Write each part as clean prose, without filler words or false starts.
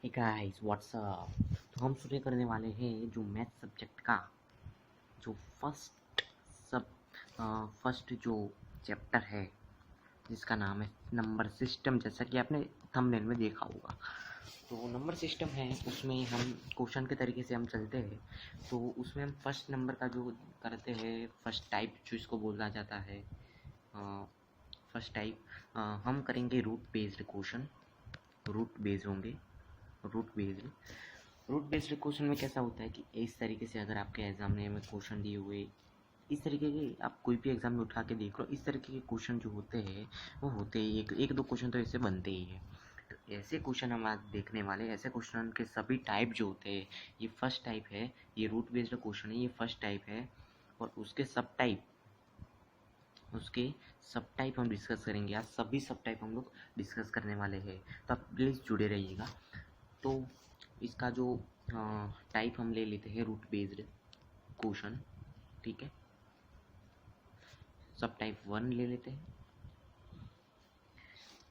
Hey guys what's up. तो हम शुरू करने वाले हैं जो मैथ सब्जेक्ट का जो फर्स्ट जो चैप्टर है जिसका नाम है नंबर सिस्टम। जैसा कि आपने थंबनेल में देखा होगा, तो नंबर सिस्टम है, उसमें हम क्वेश्चन के तरीके से हम चलते हैं। तो उसमें हम फर्स्ट नंबर का जो करते हैं, फर्स्ट टाइप जो इसको बोला जाता है, फर्स्ट टाइप हम करेंगे root based question. Root based होंगे, root based. Root based question में कैसा होता है कि इस तरीके से अगर आपके एग्जाम में क्वेश्चन दिए हुए, इस तरीके के आप कोई भी एग्जाम में उठा के देख लो, इस तरीके के क्वेश्चन जो होते हैं वो होते ही एक दो क्वेश्चन तो ऐसे बनते ही है। तो ऐसे क्वेश्चन हम आज देखने वाले, ऐसे क्वेश्चन के सभी टाइप जो होते हैं, ये फर्स्ट टाइप है, ये रूट बेस्ड क्वेश्चन है, ये फर्स्ट टाइप है। और उसके सब टाइप हम डिस्कस करेंगे आज, सभी सब टाइप हम लोग डिस्कस करने वाले हैं। तो आप प्लीज़ जुड़े रहिएगा। तो इसका जो टाइप हम ले लेते हैं रूट बेस्ड क्वेश्चन, ठीक है। सब टाइप 1 ले लेते हैं।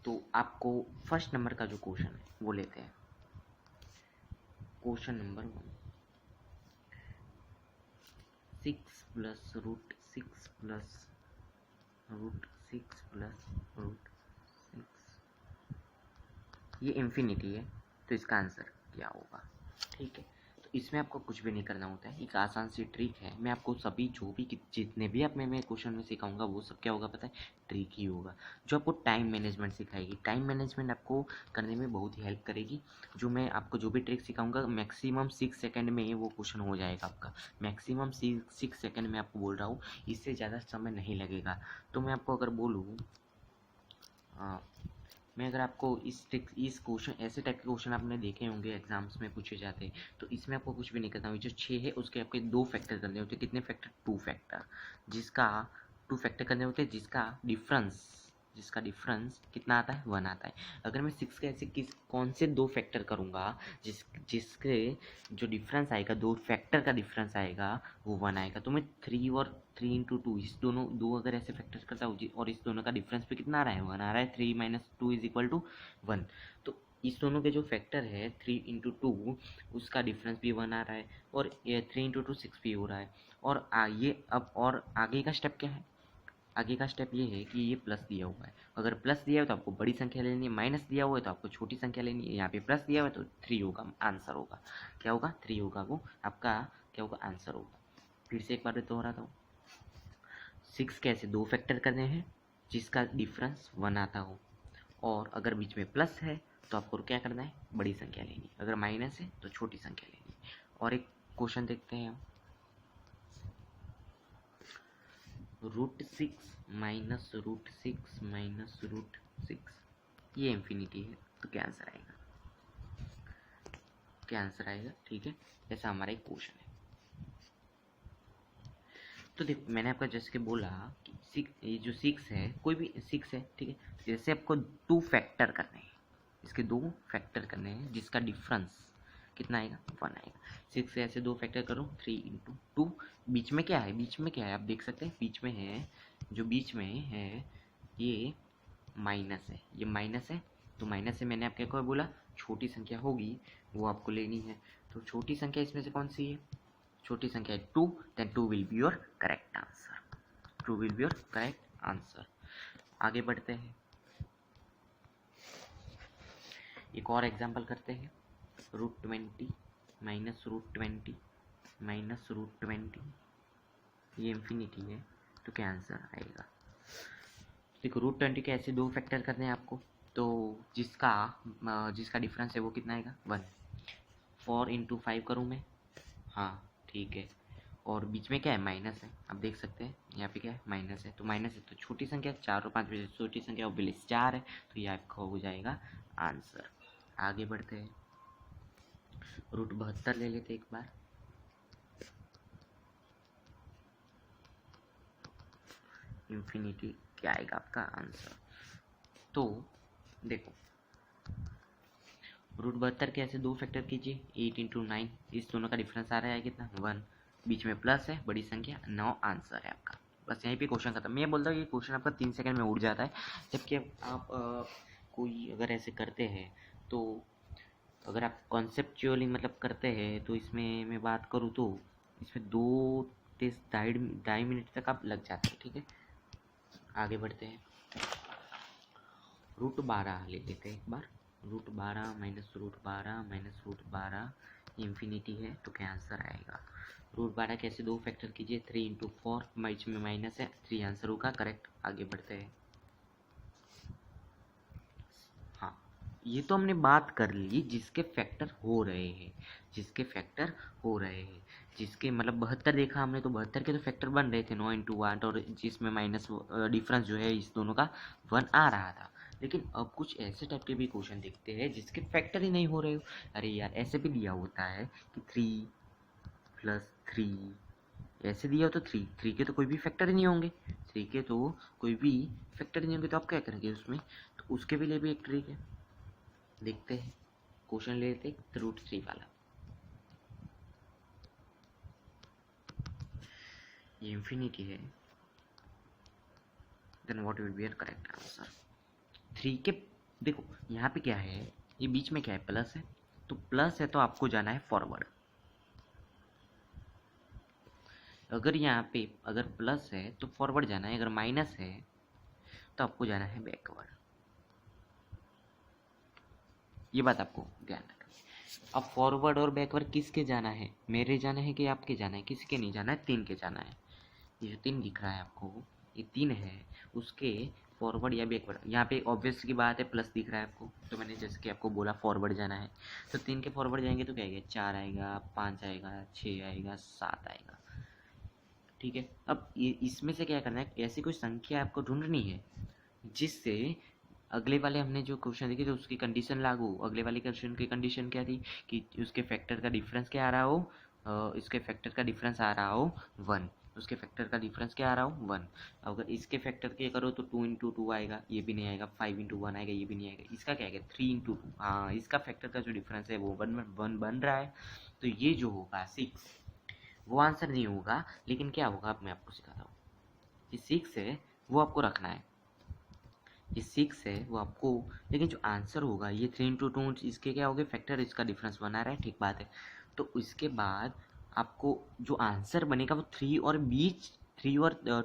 तो आपको फर्स्ट नंबर का जो क्वेश्चन है वो लेते हैं। Question number 1, 6 plus root 6 plus root 6 plus root 6, ये इन्फिनिटी है, तो इसका आंसर क्या होगा, ठीक है। तो इसमें आपको कुछ भी नहीं करना होता है, एक आसान सी ट्रिक है। मैं आपको सभी जो भी जितने भी आप मैं क्वेश्चन में सिखाऊंगा वो सब क्या होगा पता है, ट्रिक ही होगा, जो आपको टाइम मैनेजमेंट सिखाएगी। टाइम मैनेजमेंट आपको करने में बहुत ही हेल्प करेगी। जो मैं आपको जो भी ट्रिक सिखाऊंगा, मैक्सिमम 6 सेकेंड में वो क्वेश्चन हो जाएगा आपका। मैक्सिमम 6 सेकेंड में आपको बोल रहा हूँ, इससे ज़्यादा समय नहीं लगेगा। तो मैं आपको अगर बोलूँ, मैं अगर आपको इस क्वेश्चन, ऐसे टाइप के क्वेश्चन आपने देखे होंगे एग्जाम्स में पूछे जाते हैं, तो इसमें आपको कुछ भी नहीं करना होगा। जो 6 है उसके आपके 2 फैक्टर करने होते हैं। कितने फैक्टर? 2 फैक्टर। जिसका 2 फैक्टर करने होते हैं, जिसका डिफरेंस कितना आता है? 1 आता है। अगर मैं 6 के ऐसे कौन से 2 फैक्टर करूँगा जिसके जो डिफरेंस आएगा, 2 फैक्टर का डिफरेंस आएगा, वो 1 आएगा। तो मैं 3 और 3 इंटू 2, इस दोनों दो अगर ऐसे फैक्टर करता हूँ और इस दोनों का डिफरेंस पे कितना आ रहा है? 1 आ रहा है। 3 माइनस 2 इज इक्वल टू 1। तो इस दोनों के जो फैक्टर है 3 इंटू 2, उसका डिफरेंस भी 1 आ रहा है, और ये 3 इंटू 2 6 भी हो रहा है। और ये अब और आगे का स्टेप क्या है? आगे का स्टेप ये है कि ये प्लस दिया हुआ है, अगर प्लस दिया है तो आपको बड़ी संख्या लेनी है, माइनस दिया हुआ है तो आपको छोटी संख्या लेनी है। यहाँ पे प्लस दिया हुआ है तो 3 होगा, आंसर होगा क्या होगा? 3 होगा, वो आपका क्या होगा? आंसर होगा। फिर से एक बार दोहराता हूँ, 6 कैसे 2 फैक्टर करने हैं जिसका डिफरेंस 1 आता हो, और अगर बीच में प्लस है तो आपको क्या करना है? बड़ी संख्या लेनी है, अगर माइनस है तो छोटी संख्या लेनी है। और एक क्वेश्चन देखते हैं हम, root 6 minus root 6 minus root 6, ये इन्फिनिटी है, तो क्या आंसर आएगा? क्या आंसर आएगा? ठीक है, ऐसा हमारा एक क्वेश्चन है। तो देखो, मैंने आपका जैसे कि बोला कि ये जो 6 है, कोई भी 6 है, ठीक है। जैसे आपको 2 फैक्टर करने हैं, इसके 2 फैक्टर करने हैं, जिसका डिफरेंस कितना आएगा? 1 आएगा। 6 से ऐसे 2 फैक्टर करो, 3 इंटू 2। बीच में क्या है? बीच में क्या है आप देख सकते हैं, बीच में है, जो बीच में है ये माइनस है, ये माइनस है। तो माइनस से मैंने आपको क्या बोला? छोटी संख्या होगी वो आपको लेनी है। तो छोटी संख्या इसमें से कौन सी है? छोटी संख्या है 2, then 2 will be your correct answer. 2 will be your correct answer. आगे बढ़ते हैं, एक और एग्जांपल करते हैं। Root 20 minus root 20 minus root 20, ये इन्फिनिटी है, तो क्या आंसर आएगा? देखो, रूट 20 के ऐसे 2 फैक्टर करने हैं आपको, तो जिसका डिफरेंस है वो कितना आएगा? 1। 4 इंटू 5 करूँ मैं? हाँ, ठीक है। और बीच में क्या है? माइनस है, आप देख सकते हैं यहाँ पे क्या है? माइनस है। तो माइनस है तो छोटी संख्या, 4 और 5 में से छोटी संख्या ऑब्वियसली 4 है, तो ये आपका हो जाएगा आंसर। आगे बढ़ते हैं, रूट 72 ले लेते एक बार। इन्फिनिटी, क्या आएगा आपका आंसर? तो देखो, रूट 72 के ऐसे 2 फैक्टर कीजिए, 8 इंटू 9, इस दोनों का डिफरेंस आ रहा है कितना? 1। बीच में प्लस है, बड़ी संख्या, 9 आंसर है आपका। बस यहीं पे क्वेश्चन खत्म। मैं बोलता हूँ ये क्वेश्चन आपका 3 सेकंड में उड़ जाता है, जबकि आप कोई अगर ऐसे करते हैं तो अगर आप कॉन्सेप्चुअली मतलब करते हैं तो इसमें मैं बात करूँ तो इसमें 2 से ढाई मिनट तक आप लग जाते हैं। ठीक है, आगे बढ़ते हैं। √12 ले लेते हैं एक बार। √12 माइनस √12 माइनस √12 इंफिनिटी है तो क्या आंसर आएगा? √12 कैसे दो फैक्टर कीजिए, 3 × 4 बीच में माइनस है, 3 आंसर होगा करेक्ट। आगे बढ़ते हैं। हाँ, ये तो हमने बात कर ली जिसके फैक्टर हो रहे हैं, जिसके फैक्टर हो रहे हैं, जिसके मतलब 72 देखा हमने तो 72 के तो फैक्टर बन रहे थे 9 × 8, और जिसमें माइनस डिफरेंस जो है इस दोनों का 1 आ रहा था। लेकिन अब कुछ ऐसे टाइप के भी क्वेश्चन देखते हैं जिसके फैक्टर ही नहीं हो रहे हो। अरे यार, ऐसे भी दिया होता है कि 3 + 3, ऐसे दिया हो तो 3 के तो कोई भी फैक्टर ही नहीं होंगे, 3 के तो कोई भी फैक्टर ही नहीं होंगे, तो आप क्या करेंगे उसमें? तो उसके भी लिए भी एक ट्रिक है, देखते हैं। क्वेश्चन ले लेते हैं √3 वाला। ये इंफिनिटी है, then what will be your correct answer? 3 के देखो यहाँ पे क्या है, ये बीच में क्या है, प्लस है, तो प्लस है तो आपको जाना है फॉरवर्ड। अगर यहाँ पे अगर प्लस है तो फॉरवर्ड जाना है, अगर माइनस है तो आपको जाना है बैकवर्ड। ये बात आपको ध्यान रखना। अब फॉरवर्ड और बैकवर्ड किसके जाना है, मेरे जाना है कि आपके जाना है? किसके नहीं जाना है, 3 के जाना है। ये जो 3 दिख रहा है आपको, ये 3 है, उसके फॉरवर्ड या बैकवर्ड। यहाँ पे ऑब्वियस की बात है, प्लस दिख रहा है आपको, तो मैंने जैसे कि आपको बोला फॉरवर्ड जाना है, तो 3 के फॉरवर्ड जाएंगे तो क्या आएगा, 4 आएगा, 5 आएगा, 6 आएगा, 7 आएगा। ठीक है, अब ये इसमें से क्या करना है, ऐसी कोई संख्या आपको ढूंढनी है जिससे अगले वाले हमने जो क्वेश्चन देखे थे उसकी कंडीशन लागू। अगले वाले क्वेश्चन की कंडीशन क्या थी कि उसके फैक्टर का डिफरेंस क्या आ रहा हो, इसके फैक्टर का डिफरेंस आ रहा हो 1, उसके फैक्टर का डिफरेंस क्या आ रहा हो 1। अगर इसके फैक्टर के करो तो 2 × 2 आएगा, ये भी नहीं आएगा, 5 × 1 आएगा, ये भी नहीं आएगा। इसका क्या आएगा, 3 × 2। हाँ, इसका फैक्टर का जो डिफरेंस है वो 1 बन रहा है, तो ये जो होगा 6, वो आंसर नहीं होगा। लेकिन क्या होगा, अब मैं आपको सिखाता हूँ। ये 6 है वो आपको रखना है, ये 6 है वो आपको, लेकिन जो आंसर होगा ये 3 × 2, इसके क्या हो गए फैक्टर, इसका डिफरेंस बना रहा है, ठीक बात है। तो इसके बाद आपको जो आंसर बनेगा वो 3 और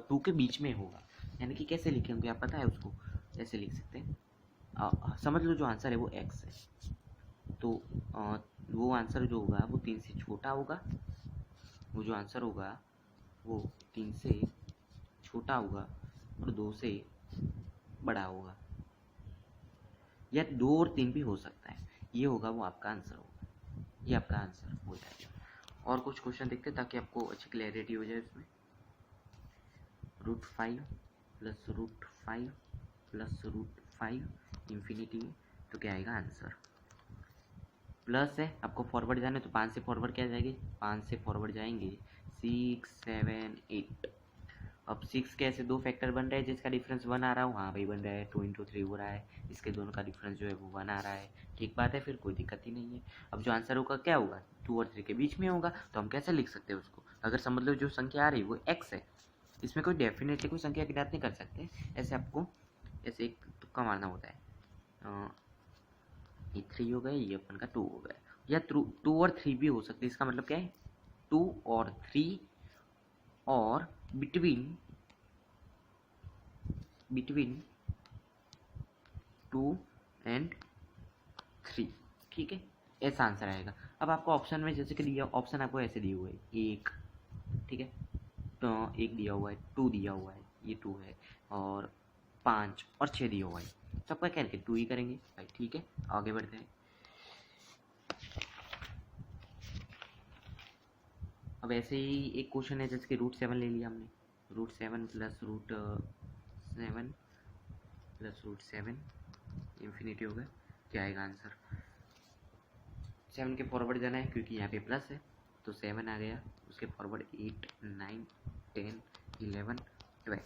2 के बीच में होगा। यानी कि कैसे लिखेंगे आप पता है उसको, ऐसे लिख सकते हैं, समझ लो जो आंसर है वो x है, तो वो आंसर जो होगा वो 3 से छोटा होगा, वो जो आंसर होगा वो 3 से छोटा होगा और 2 से बड़ा होगा, या 2 और 3 भी हो सकता है। ये होगा वो आपका आंसर होगा, ये आपका आंसर हो जाएगा। और कुछ क्वेश्चन देखते हैं ताकि आपको अच्छी क्लैरिटी हो जाए इसमें। √5 + √5 + √5 इंफिनिटी है तो क्या आएगा आंसर? प्लस है, आपको फॉरवर्ड जाना है तो 5 से फॉरवर्ड क्या जाएगी, 5 से फॉरवर्ड जाएंगे 6 7 8। अब 6 के ऐसे दो फैक्टर बन रहे हैं जिसका डिफरेंस 1 आ रहा हो, हाँ भाई बन रहा है, 2 × 3 हो रहा है, इसके दोनों का डिफरेंस जो है वो 1 आ रहा है, ठीक बात है, फिर कोई दिक्कत ही नहीं है। अब जो आंसर होगा क्या होगा, 2 और 3 के बीच में होगा, तो हम कैसे लिख सकते हैं उसको? अगर समझ लो जो संख्या आ रही है वो x है, इसमें कोई डेफिनेटली कोई संख्या की बात नहीं कर सकते, ऐसे आपको ऐसे एक तुक्का मारना होता है। ये 3 हो गया, ये अपन का 2 हो गया, या 2 और 3 भी हो सकते हैं। इसका मतलब क्या है, 2 और 3 और बिटवीन 2 and 3, ठीक है, ऐसा आंसर आएगा। अब आपको ऑप्शन में जैसे कि दिया, ऑप्शन आपको ऐसे दिए हुए है 1, ठीक है, तो 1 दिया हुआ है, 2 दिया हुआ है, ये 2 है, और 5 और 6 दिया हुआ है, सबका क्या करेंगे 2 ही करेंगे भाई, ठीक है। आगे बढ़ते हैं। अब ऐसे ही एक क्वेश्चन है जैसे कि √7 ले लिया हमने, √7 + √7 इंफिनिटी हो गया, क्या आएगा आंसर? 7 के फॉरवर्ड जाना है क्योंकि यहाँ पे प्लस है, तो 7 आ गया, उसके फॉरवर्ड 8 9 10 11 12।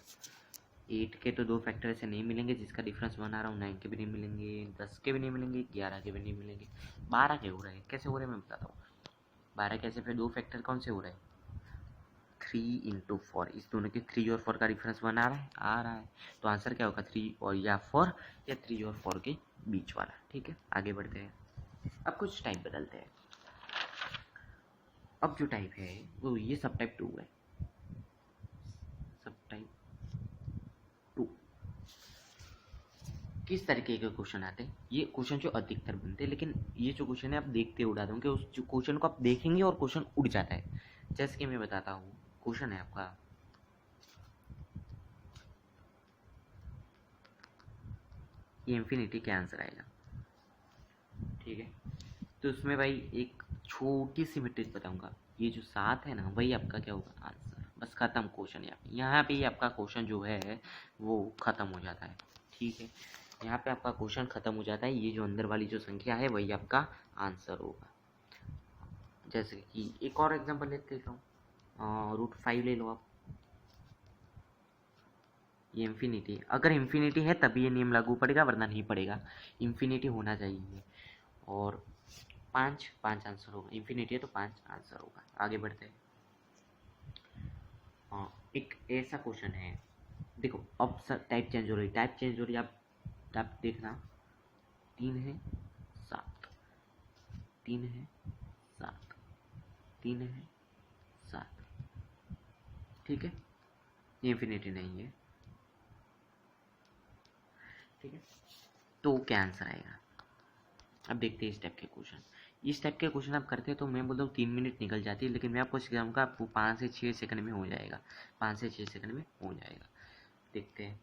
8 के तो दो फैक्टर ऐसे नहीं मिलेंगे जिसका डिफरेंस 1 आ रहा हूँ, 9 के भी नहीं मिलेंगे, 10 के भी नहीं मिलेंगे, 11 के भी नहीं मिलेंगे, 12 के हो रहे हैं। कैसे हो रहे हैं मैं बताता हूँ। 12 कैसे, फिर दो फैक्टर कौन से हो रहे हैं, 3 × 4, इस दोनों के 3 और 4 का डिफरेंस 1 आ रहा है, तो आंसर क्या होगा 3 और या 4, या 3 और 4 के बीच वाला, ठीक है। आगे बढ़ते हैं। अब कुछ टाइप बदलते हैं। अब जो टाइप है वो ये सब टाइप 2 है। सब टाइप 2 किस तरीके के क्वेश्चन आते हैं? ये क्वेश्चन जो अधिकतर बनते हैं, लेकिन ये जो क्वेश्चन है आप देखते उड़ा दोगे, उस जो क्वेश्चन को आप देखेंगे और क्वेश्चन उड़ जाता है। जैसे कि मैं बताता हूँ, क्वेश्चन है आपका ये इन्फिनिटी क्या आंसर आएगा, ठीक है। तो उसमें भाई एक छोटी सी मैं ट्रिक बताऊंगा, ये जो 7 है ना वही आपका क्या होगा आंसर। बस खत्म क्वेश्चन। यहाँ पे ही आपका क्वेश्चन जो है वो खत्म हो जाता है, ठीक है। यहाँ पे आपका क्वेश्चन खत्म हो जाता है, ये जो अंदर वाली जो संख्या है वही आपका आंसर होगा। जैसे कि एक और एग्जांपल लेते हो, √5 ले लो आप। ये इन्फिनिटी, अगर इन्फिनिटी है तभी ये नियम लागू पड़ेगा, वरना नहीं पड़ेगा। इन्फिनिटी होना चाहिए। और 5 आंसर होगा, इन्फिनिटी है तो 5 आंसर होगा। आगे बढ़ते हैं। एक ऐसा क्वेश्चन है, देखो अब टाइप चेंज हो रही, टाइप चेंज हो रही, आप देखना। 3 है 7, 3 है 7, 3 है 7, ठीक है। ये इन्फिनिटी नहीं है, ठीक है। तो क्या आंसर आएगा? अब देखते हैं इस टाइप के क्वेश्चन। इस टाइप के क्वेश्चन आप करते हैं तो मैं बोलता हूँ 3 मिनट निकल जाती है, लेकिन मैं आपको सिखाऊंगा, आपको 5 से 6 सेकंड में हो जाएगा। 5 से 6 सेकंड में हो जाएगा। देखते हैं।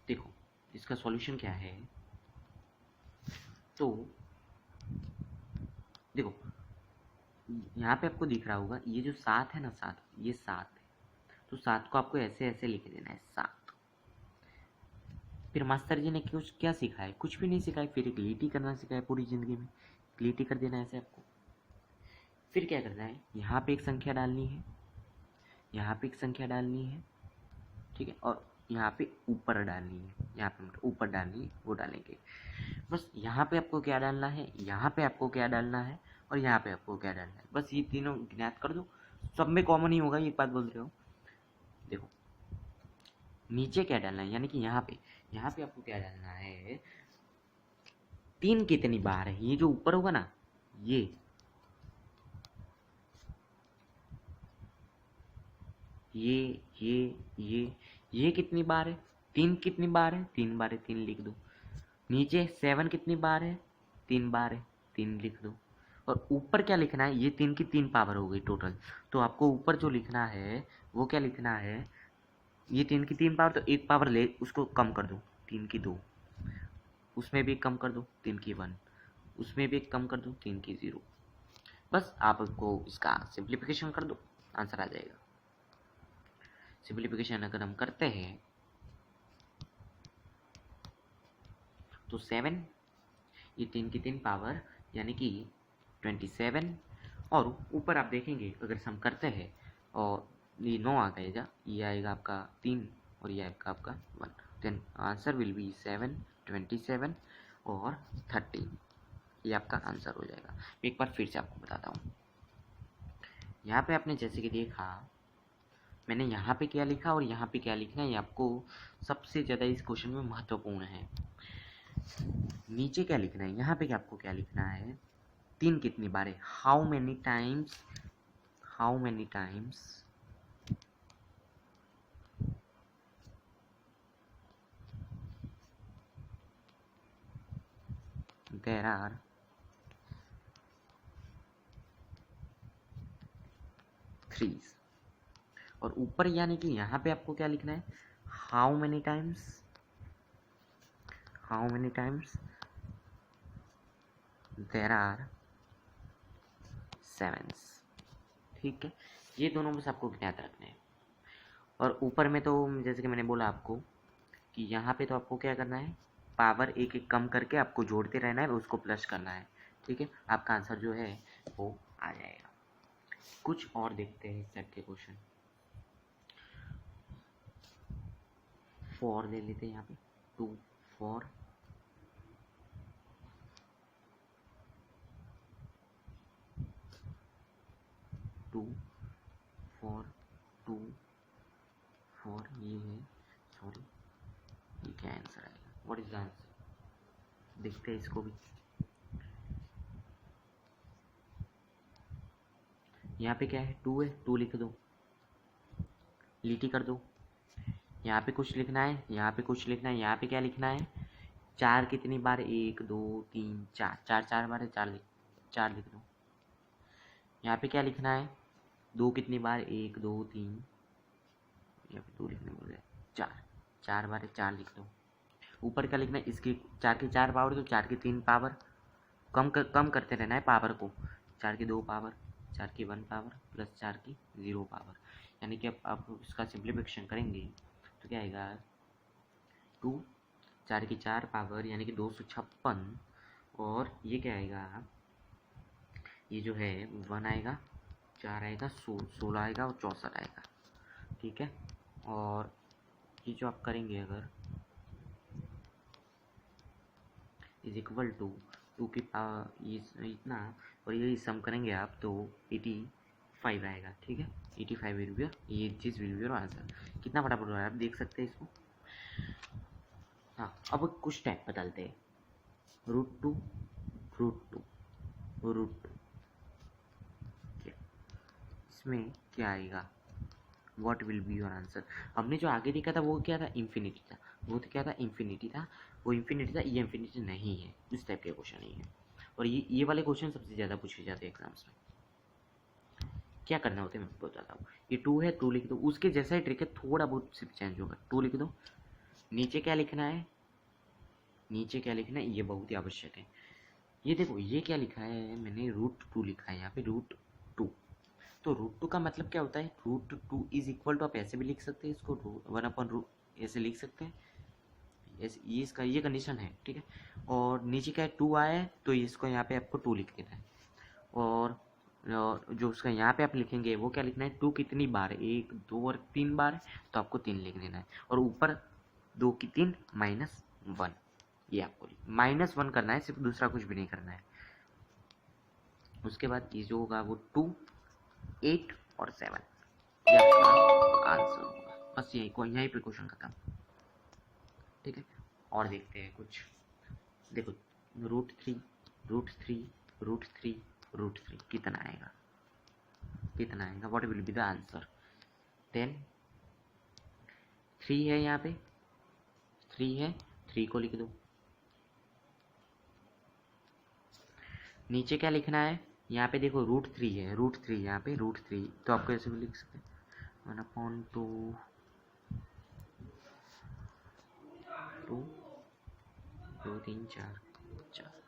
देखो इसका सॉल्यूशन क्या है। तो देखो यहाँ पे आपको दिख रहा होगा, ये जो 7 है ना, 7, ये 7 है। तो 7 को आपको ऐसे ऐसे लिख देना है, 7। फिर मास्टर जी ने कुछ क्या सिखाया? कुछ भी नहीं सिखाया, फिर एक लीटी करना सिखाया पूरी ज़िंदगी में। लीटी कर देना ऐसे आपको। फिर क्या करना है, यहाँ पे एक संख्या डालनी है, यहाँ पे एक संख्या डालनी है, ठीक है। और यहाँ पे ऊपर डालनी है, यहाँ पे मतलब ऊपर डालनी है, वो डालेंगे। बस यहाँ पे आपको क्या डालना है, यहाँ पे आपको क्या डालना है, और यहाँ पे आपको क्या डालना है। बस ये तीनों ज्ञात कर दो, सब में कॉमन ही होगा, ये बात बोल रहे हो। देखो नीचे क्या डालना है, यानी कि यहाँ पे आपको क्या डालना है। 3 कितनी बार है, ये जो ऊपर होगा ना, ये ये ये ये ये कितनी बार है, 3 कितनी बार है, 3 बार है, 3 लिख दो। नीचे 7 कितनी बार है, 3 बार है, 3 लिख दो। और ऊपर क्या लिखना है, ये 3 की 3 पावर हो गई टोटल। तो आपको ऊपर जो लिखना है वो क्या लिखना है, ये 3 की 3 पावर, तो एक पावर ले उसको कम कर दो, 3 की 2, उसमें भी कम कर दो, 3 की 1, उसमें भी कम कर दो, 3 की 0। बस आपको इसका सिंप्लीफिकेशन कर दो, आंसर आ जाएगा। सिंप्लीफिकेशन अगर हम करते हैं तो 7, ये 3 की 3 पावर यानी कि 27, और ऊपर आप देखेंगे अगर हम करते हैं और ये 9 आ जाएगा, ये आएगा आपका 3 और ये आएगा आपका 1। देन आंसर विल बी 7, 27 और 30। ये आपका आंसर हो जाएगा। एक बार फिर से आपको बताता हूँ। यहाँ पे आपने जैसे कि देखा, मैंने यहाँ पे क्या लिखा और यहाँ पे क्या लिखना है, ये आपको सबसे ज़्यादा इस क्वेश्चन में महत्वपूर्ण है। नीचे क्या लिखना है, यहाँ पे क्या आपको क्या लिखना है, 3 कितनी बार है, how many times there are threes. और ऊपर यानी कि यहाँ पे आपको क्या लिखना है, how many times there are sevens, ठीक है। ये दोनों बस आपको ज्ञात रखने हैं। और ऊपर में तो जैसे कि मैंने बोला आपको कि यहाँ पे तो आपको क्या करना है, पावर एक एक कम करके आपको जोड़ते रहना है, उसको प्लस करना है, ठीक है। आपका आंसर जो है वो आ जाएगा। कुछ और देखते हैं इस टाइप के क्वेश्चन। फॉर ले लेते हैं यहाँ पे, 2 फॉर 2 फॉर 2 फॉर, ये है, सॉरी ये क्या आंसर आएगा, व्हाट इज द आंसर, देखते हैं इसको भी। यहाँ पे क्या है, 2 है, 2 लिख दो, लीटी कर दो। यहाँ पे कुछ लिखना है, यहाँ पे कुछ लिखना है, यहाँ पे क्या लिखना है, 4 कितनी बार, 1 2 3 4, 4 4 बार है, 4 लिख दो। यहाँ पे क्या लिखना है, 2 कितनी बार, 1 2 3, यहाँ पे 2 लिखने बोल रहे, 4 4 बार है, 4 लिख दो। ऊपर क्या लिखना है, इसकी 4 की 4 पावर, तो 4 की 3 पावर, कम करते रहना है पावर को, 4 की 2 पावर, 4 की 1 पावर प्लस 4 की 0 पावर, यानी कि अब आप इसका सिंप्लीफिकेशन करेंगे तो क्या आएगा, 2 4 की 4 पावर यानी कि 256, और ये क्या आएगा, ये जो है 1 आएगा, 4 आएगा, 16 आएगा और 64 आएगा, ठीक है। और ये जो आप करेंगे अगर इज इक्वल टू 2 की पावर ये इतना, और ये सम करेंगे आप तो 85 आएगा, ठीक है। 85 विल बी ये चीज़ विल बी आंसर। कितना फटाफट हो रहा है आप देख सकते हैं इसको। हाँ, अब कुछ टाइप बदलते हैं, √2 √2 इसमें क्या आएगा, what will be your answer. हमने जो आगे देखा था वो क्या था, इन्फिनिटी था, वो तो क्या था, इन्फिनिटी था, वो इन्फिनिटी था, ये इन्फिनिटी नहीं है, इस टाइप के क्वेश्चन नहीं है। और ये वाले क्वेश्चन सबसे ज़्यादा पूछे जाते हैं एग्जाम्स में। क्या करना होता है मैं बताता हूँ, ये 2 है, 2 लिख दो, उसके जैसा ही ट्रिक है, थोड़ा बहुत सिर्फ चेंज होगा, 2 लिख दो। नीचे क्या लिखना है, नीचे क्या लिखना है, ये बहुत ही आवश्यक है। ये देखो ये क्या लिखा है, मैंने √2 लिखा है यहाँ पे, √2। तो √2 का मतलब क्या होता है, √2 इज इक्वल टू, आप ऐसे भी लिख सकते हैं इसको, 1/√, ऐसे लिख सकते हैं, ऐसे ये इसका ये कंडीशन है, ठीक है। और नीचे क्या है, 2 आया है तो इसको यहाँ पे आपको 2 लिख देना है, और जो उसका यहाँ पे आप लिखेंगे वो क्या लिखना है, 2 कितनी बार, 1 2 और 3 बार, तो आपको 3 लिख देना है, और ऊपर 2 की 3 -1, ये आपको -1 करना है, सिर्फ दूसरा कुछ भी नहीं करना है। उसके बाद ये जो होगा वो 2 8 और 7, ये आपका आंसर होगा। बस यही पे क्वेश्चन खत्म, ठीक है। और देखते हैं कुछ, देखो √3 √3 √3 √3 कितना आएगा, कितना आएगा, what will be the answer. 10 3 है, यहाँ पे 3 है, 3 को लिख दो। नीचे क्या लिखना है, यहाँ पे देखो √3 है, √3 यहाँ पे √3, तो आपको ऐसे भी लिख सकते हैं 1/2 2 2 3 4 4।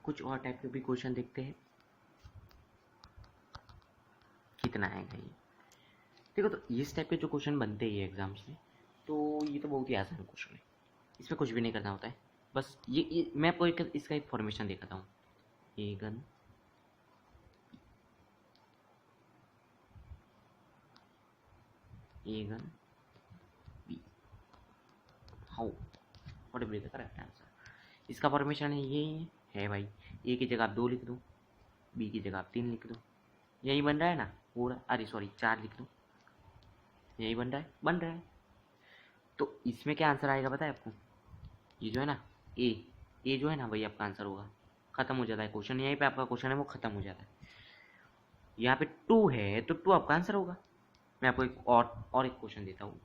कुछ और टाइप के भी क्वेश्चन देखते हैं, कितना आएगा ये। देखो तो इस टाइप के जो क्वेश्चन बनते हैं ये एग्जाम्स में, तो ये तो बहुत ही आसान क्वेश्चन है, इसमें कुछ भी नहीं करना होता है। बस ये मैं आपको इसका एक फॉर्मेशन दिखाता हूँ, a gonna be, how, what will be the correct answer. इसका फॉर्मेशन है ये है भाई, ए की जगह आप 2 लिख दो, बी की जगह आप 3 लिख दो, यही बन रहा है ना पूरा, अरे सॉरी 4 लिख दो, यही बन रहा है, बन रहा है। तो इसमें क्या आंसर आएगा पता है आपको, ये जो है ना ए जो है ना वही आपका आंसर होगा, खत्म हो जाता है क्वेश्चन, यहीं पे आपका क्वेश्चन है वो खत्म हो जाता है। यहाँ पे 2 है तो 2 आपका आंसर होगा। मैं आपको एक और एक क्वेश्चन देता हूँ,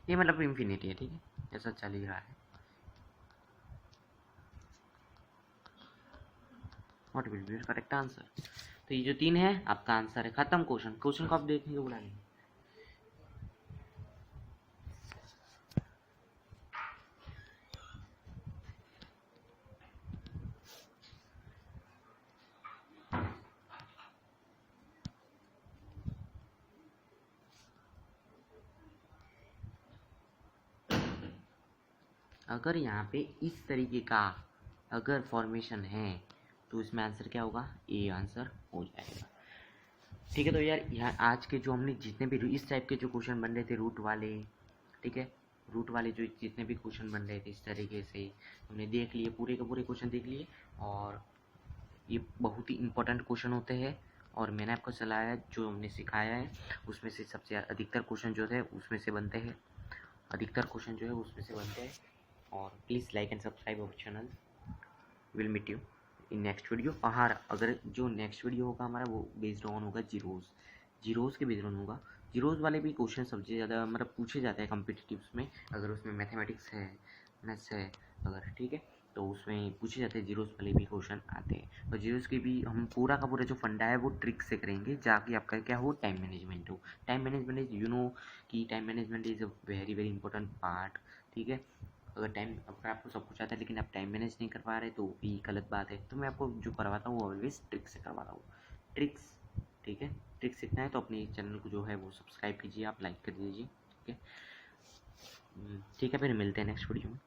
ये मतलब इन्फिनिटी है, ठीक है, ऐसा चल ही रहा है। What will B correct answer. तो ये जो 3 है आपका आंसर है, खत्म क्वेश्चन, क्वेश्चन को आप देखेंगे उड़ा नहीं। अगर यहाँ पे इस तरीके का अगर फॉर्मेशन है तो इसमें आंसर क्या होगा, ए आंसर हो जाएगा। ठीक है, तो यार यहाँ आज के जो हमने जितने भी इस टाइप के जो क्वेश्चन बन रहे थे रूट वाले, ठीक है, रूट वाले जो जितने भी क्वेश्चन बन रहे थे इस तरीके से हमने देख लिए, पूरे के पूरे क्वेश्चन देख लिए। और ये बहुत ही इंपॉर्टेंट क्वेश्चन होते हैं और मैंने आपको चलाया जो हमने सिखाया है उसमें से सबसे अधिकतर क्वेश्चन जो थे उसमें से बनते हैं, अधिकतर क्वेश्चन जो है उसमें से बनते हैं। और please like and subscribe our channel. Will meet you in next video. हाँ, अगर जो नेक्स्ट वीडियो होगा हमारा वो बेस्ड ऑन होगा जीरोज़ के बेस्ड ऑन होगा। जीरोज़ वाले भी क्वेश्चन सबसे ज़्यादा मतलब पूछे जाते हैं कॉम्पिटिटिव्स में, अगर उसमें मैथमेटिक्स है, मैथ्स है अगर, ठीक है, तो उसमें पूछे जाते हैं जीरोज़ वाले भी क्वेश्चन आते हैं। और जीरोज़ के भी हम पूरा का पूरा जो फंडा है वो ट्रिक से करेंगे जाके आपका क्या हो, टाइम मैनेजमेंट हो। Time management is you know कि time management is a very very important part. ठीक है, अगर आपको सब कुछ आता है लेकिन आप टाइम मैनेज नहीं कर पा रहे तो ये गलत बात है। तो मैं आपको जो करवाता हूँ वो ऑलवेज ट्रिक से करवाता हूँ, ट्रिक्स। ठीक है, ट्रिक सीखना है तो अपने चैनल को जो है वो सब्सक्राइब कीजिए, आप लाइक कर दीजिए। ठीक है, ठीक है, फिर मिलते हैं नेक्स्ट वीडियो में।